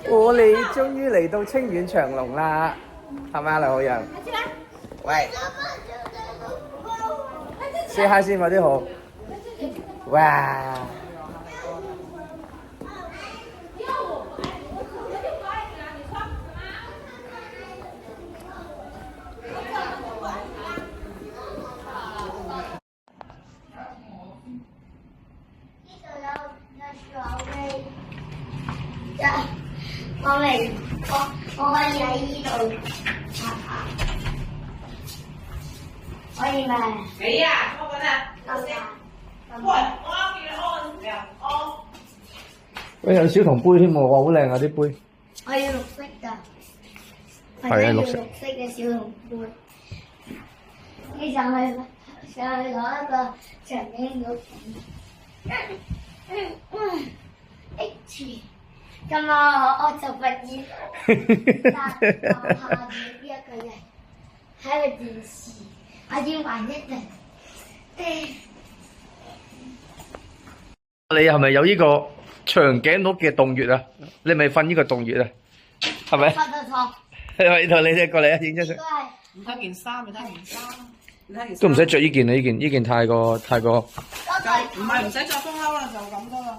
我哋終於嚟到清遠長隆啦，係咪啊劉浩洋？喂，say hi 先，快啲好。哇！我可以喺呢度可以咩？可以啊，我覺得先。喂，我啱見你安安。喂，有小銅杯添喎，哇，好靚啊啲杯。我要綠色㗎。係啊，綠色。綠色嘅小銅杯。你上去攞一個長頸鹿。H。今晚我就發現，但我下面呢一個人喺個電視，我要玩一陣。你係咪有呢個長頸鹿嘅洞穴啊？你咪瞓呢個洞穴啊？係咪？瞓得錯。係咪？你過嚟啊，影張相。唔睇件衫，你睇件衫。你睇件衫。都唔使着呢件啊！呢件太過。多謝。唔係唔使着風褸啦，就咁多啦。